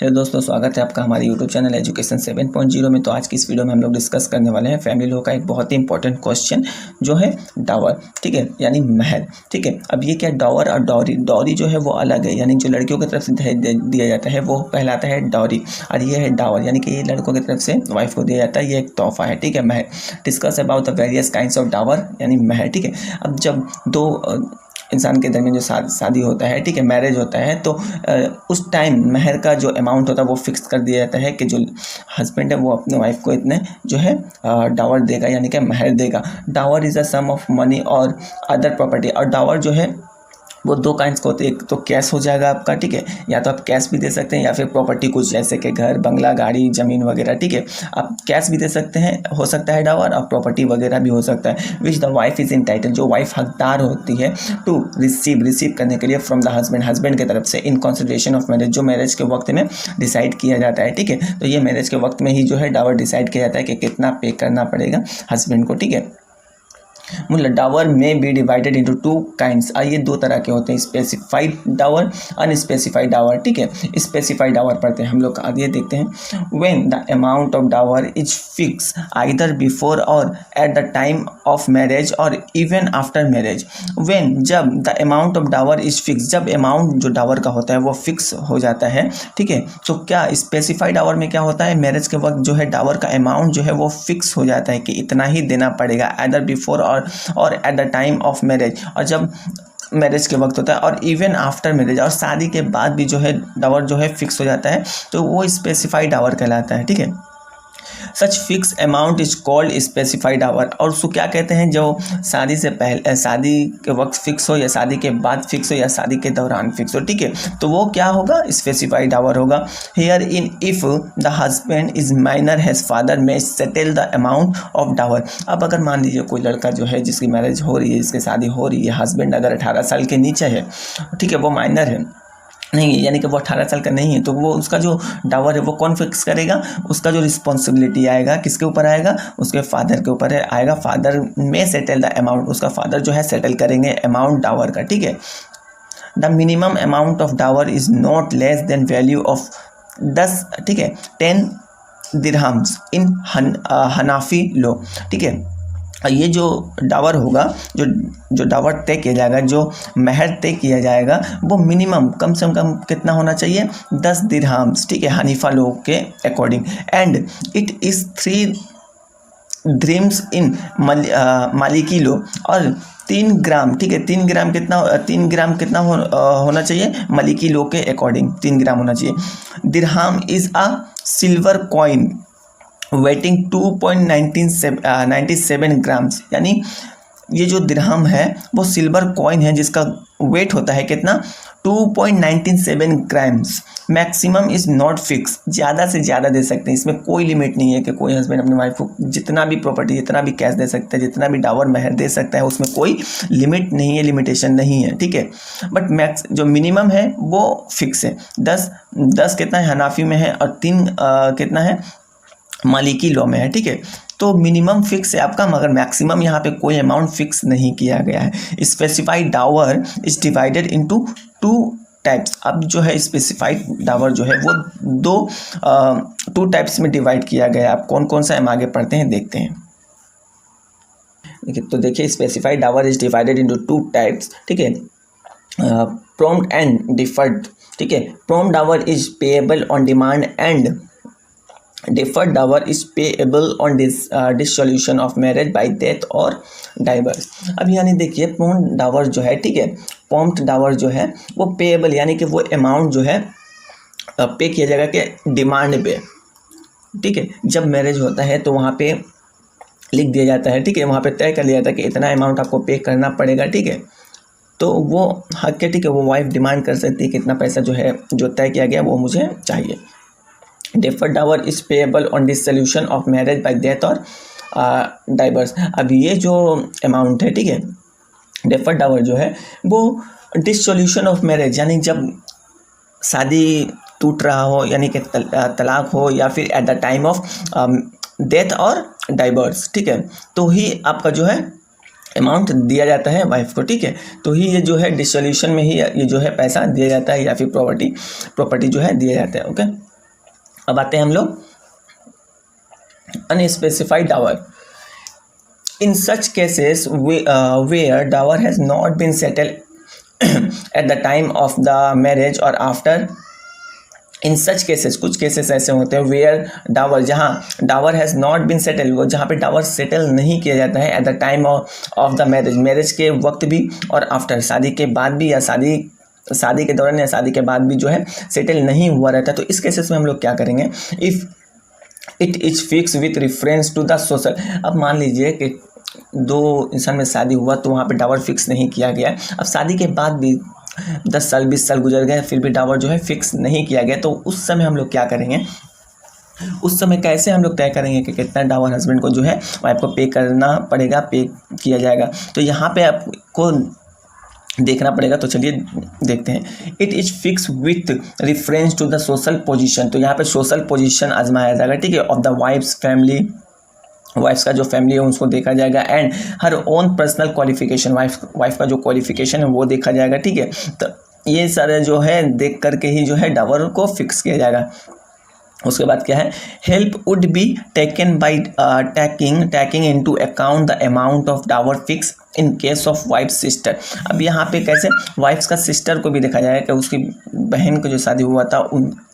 Hello दोस्तों, स्वागत है आपका हमारे यूट्यूब चैनल एजुकेशन 7.0 में। तो आज की इस वीडियो में हम लोग डिस्कस करने वाले हैं फैमिली लॉ का एक बहुत ही इंपॉर्टेंट क्वेश्चन जो है डावर, ठीक है, यानी महर। ठीक है, अब ये क्या डावर और डॉरी, डॉरी जो है वो अलग है, यानी जो लड़कियों की तरफ से दिया जाता है वो कहलाता है डॉरी, और ये है डावर, यानी कि ये लड़कों की तरफ से वाइफ को दिया जाता है, ये एक तोहफा है। ठीक है, महर। Discuss about the various kinds of dower यानी महर। ठीक है, अब जब दो इंसान के दरमियान जो शादी होता है, ठीक है, मैरिज होता है, तो उस टाइम महर का जो अमाउंट होता है वो फिक्स कर दिया जाता है कि जो हस्बैंड है वो अपने वाइफ को इतने जो है डावर देगा, यानी कि महर देगा। Dower is a sum of money or other property. और डावर जो है वो दो काइंड्स को होते हैं, एक तो कैश हो जाएगा आपका, ठीक है, या तो आप कैश भी दे सकते हैं या फिर प्रॉपर्टी कुछ जैसे कि घर, बंगला, गाड़ी, ज़मीन वगैरह। ठीक है, आप कैश भी दे सकते हैं, हो सकता है डावर, और प्रॉपर्टी वगैरह भी हो सकता है। Which the wife is entitle, जो वाइफ हकदार होती है टू रिसीव करने के लिए फ्रॉम द हस्बैंड की तरफ से इन कंसिडरेशन ऑफ मैरिज, जो मैरिज के वक्त में डिसाइड किया जाता है। ठीक है, तो ये मैरिज के वक्त में ही जो है डावर डिसाइड किया जाता है कि कितना पे करना पड़ेगा हस्बैंड को। ठीक है, मतलब डावर में be divided into two kinds. ये दो तरह के होते हैं, स्पेसिफाइड डावर, अनस्पेसिफाइड डावर। ठीक है, स्पेसिफाइड डावर पढ़ते हैं हम लोग, आगे देखते हैं। When the amount of dower is fix either before or at the time of marriage or even after marriage. When, जब the amount of dower is fix, जब अमाउंट जो डावर का होता है वो फिक्स हो जाता है। ठीक है, तो क्या स्पेसिफाइड डावर में क्या होता है, मैरिज के वक्त जो है डावर का अमाउंट जो है वो फिक्स हो जाता है कि इतना ही देना पड़ेगा, either before or at the time of marriage, और जब मैरिज के वक्त होता है, और इवन आफ्टर मैरिज, और शादी के बाद भी जो है डावर जो है फिक्स हो जाता है, तो वो स्पेसिफाइड डावर कहलाता है। ठीक है, such fix amount is called specified dower. और उसको क्या कहते हैं, जो शादी से पहले, शादी के वक्त फिक्स हो, या शादी के बाद फिक्स हो, या शादी के दौरान फिक्स हो। ठीक है, तो वो क्या होगा, स्पेसिफाइड डावर होगा। Here in if the husband is minor has father में settle the amount of Dawar. अब अगर मान लीजिए कोई लड़का जो है जिसकी मैरिज हो रही है, जिसकी शादी हो रही है, हस्बैंड अगर 18 साल के नीचे है, ठीक है, वो माइनर है नहीं, यानी कि वो 18 साल का नहीं है, तो वो उसका जो डावर है वो कौन फिक्स करेगा, उसका जो रिस्पॉन्सिबिलिटी आएगा किसके ऊपर आएगा, उसके फादर के ऊपर आएगा। फादर में सेटल द अमाउंट, उसका फादर जो है सेटल करेंगे अमाउंट डावर का। ठीक है, the minimum amount of dower is not less than value of 10, ठीक है, 10 दिरहम्स इन हनाफी लॉ। ठीक है, ये जो डावर होगा, जो डावर तय किया जाएगा, जो महर तय किया जाएगा, वो मिनिमम कम से कम कितना होना चाहिए, 10 दिरहम्स। ठीक है, हनीफा लोग के according. And it is 3 dirhams in Maliki law, or 3 ग्राम, ठीक है, 3 ग्राम कितना होना चाहिए मालिकी लो के अकॉर्डिंग, 3 ग्राम होना चाहिए। Dirham is a silver coin weighing 2.97 grams, यानी ये जो दिरहम है वो सिल्वर कॉइन है जिसका वेट होता है कितना, 2.97 grams. Maximum is not fix, ज़्यादा से ज़्यादा दे सकते हैं, इसमें कोई लिमिट नहीं है कि कोई हस्बैंड अपनी वाइफ को जितना भी प्रॉपर्टी, जितना भी कैश दे सकता है, जितना भी डावर महर दे सकता है, उसमें कोई लिमिट नहीं है, लिमिटेशन नहीं है। ठीक है, बट मैक्स जो मिनिमम है वो फिक्स है। 10 कितना है हनाफी में है, और 3 कितना है मालिकी लॉ में है। ठीक है, तो मिनिमम फिक्स है आपका, मगर मैक्सिमम यहाँ पे कोई अमाउंट फिक्स नहीं किया गया है। Specified dower is divided into 2 types. अब जो है स्पेसिफाइड डावर जो है वो 2 टाइप्स में डिवाइड किया गया है। आप कौन कौन सा हम आगे पढ़ते हैं, देखते हैं। देखिए, तो देखिए, specified dower is divided into 2 types. ठीक है, प्रॉम्प्ट एंड डिफर्ड। ठीक है, prompt dower is payable on demand and deferred dower is payable on dissolution of marriage by death or divorce. अब यानी देखिए, प्रॉम्प्ट डावर जो है, ठीक है, प्रॉम्प्ट डावर जो है वो पेएबल, यानी कि वो अमाउंट जो है पे किया जाएगा कि डिमांड पे। ठीक है, जब मैरिज होता है तो वहाँ पे लिख दिया जाता है, ठीक है, वहाँ पे तय कर लिया जाता है कि इतना अमाउंट आपको पे करना पड़ेगा। ठीक है, तो वो हक है, ठीक है, वो वाइफ डिमांड कर सकती है कि इतना पैसा जो है जो तय किया गया वो मुझे चाहिए। Deferred dower is payable on dissolution of marriage by death or divorce. अब ये जो अमाउंट है, ठीक है, डिफर्ड डावर जो है वो डिसॉल्यूशन ऑफ मैरिज, यानी जब शादी टूट रहा हो, यानी कि तलाक हो, या फिर eight the time of death or diverse, ठीक है, तो ही आपका जो है अमाउंट दिया जाता है वाइफ को। ठीक है, तो ही ये जो है डिसॉल्यूशन में ही ये जो है पैसा दिया जाता है, या फिर प्रॉपर्टी जो है दिया जाता है। ओके। अब आते हैं हम लोग unspecified Dawar. In such cases where dower has not been settled at the time of the marriage or after, in such cases, कुछ केसेस ऐसे होते हैं वेयर डावर, जहाँ Dawar has not been settle, वो जहाँ पे डावर सेटल नहीं किया जाता है eight the time of the marriage, marriage के वक्त भी और आफ्टर, शादी के बाद भी या शादी के दौरान या शादी के बाद भी जो है सेटल नहीं हुआ रहता। तो इस केसेस में हम लोग क्या करेंगे, if it is fix with reference to the social. अब मान लीजिए कि दो इंसान में शादी हुआ तो वहाँ पे डावर फिक्स नहीं किया गया, अब शादी के बाद भी 10 साल 20 साल गुजर गए फिर भी डावर जो है फिक्स नहीं किया गया, तो उस समय हम लोग क्या करेंगे, उस समय कैसे हम लोग तय करेंगे कि कितना डावर हस्बैंड को जो है वाइफ को पे करना पड़ेगा, पे किया जाएगा। तो यहाँ पे आपको देखना पड़ेगा, तो चलिए देखते हैं। It is fix with reference to the social position, तो यहाँ पे सोशल पोजीशन आजमाया जाएगा, ठीक है, of the wife's family, wife's का जो फैमिली है उसको देखा जाएगा, and her own personal qualification, wife का जो क्वालिफिकेशन है वो देखा जाएगा, ठीक है। तो ये सारे जो है देख करके ही जो है डावर को फिक्स किया जाएगा। उसके बाद क्या है, help would be taken by taking into account the amount of dower fix in case of wife sister. अब यहाँ पे कैसे वाइफ्स का सिस्टर को भी देखा जाएगा कि उसकी बहन को जो शादी हुआ था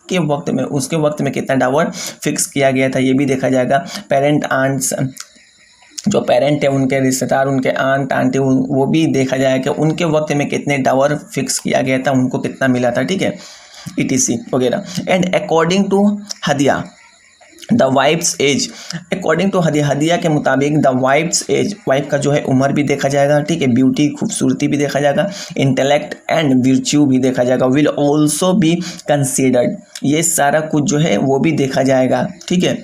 उसके वक्त में कितना डावर फिक्स किया गया था, ये भी देखा जाएगा। पेरेंट आंट्स, जो पेरेंट है उनके रिश्तेदार, उनके आंट आंटी, वो भी देखा जाएगा कि उनके वक्त में कितने डावर फिक्स किया गया था, उनको कितना मिला था, ठीक है, ETC वगैरह। एंड अकॉर्डिंग टू हदिया the wife's age, according to हदिया के मुताबिक द वाइफ्स एज, वाइफ का जो है उम्र भी देखा जाएगा, ठीक है, ब्यूटी खूबसूरती भी देखा जाएगा, इंटेलेक्ट एंड वर्च्यू भी देखा जाएगा, विल ऑल्सो बी कंसीडर्ड, ये सारा कुछ जो है वो भी देखा जाएगा, ठीक है,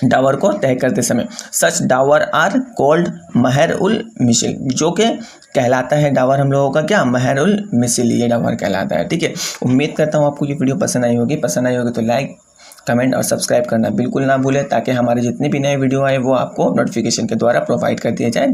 डावर को तय करते समय। सच डावर आर कॉल्ड महर उल मिसिल, जो कि कहलाता है डावर हम लोगों का क्या, महर उल मिसिल, ये डावर कहलाता है, ठीक है। उम्मीद करता हूँ आपको ये वीडियो पसंद आई होगी तो लाइक कमेंट और सब्सक्राइब करना बिल्कुल ना भूलें, ताकि हमारे जितने भी नए वीडियो आए वो आपको नोटिफिकेशन के द्वारा प्रोवाइड कर दिए जाए।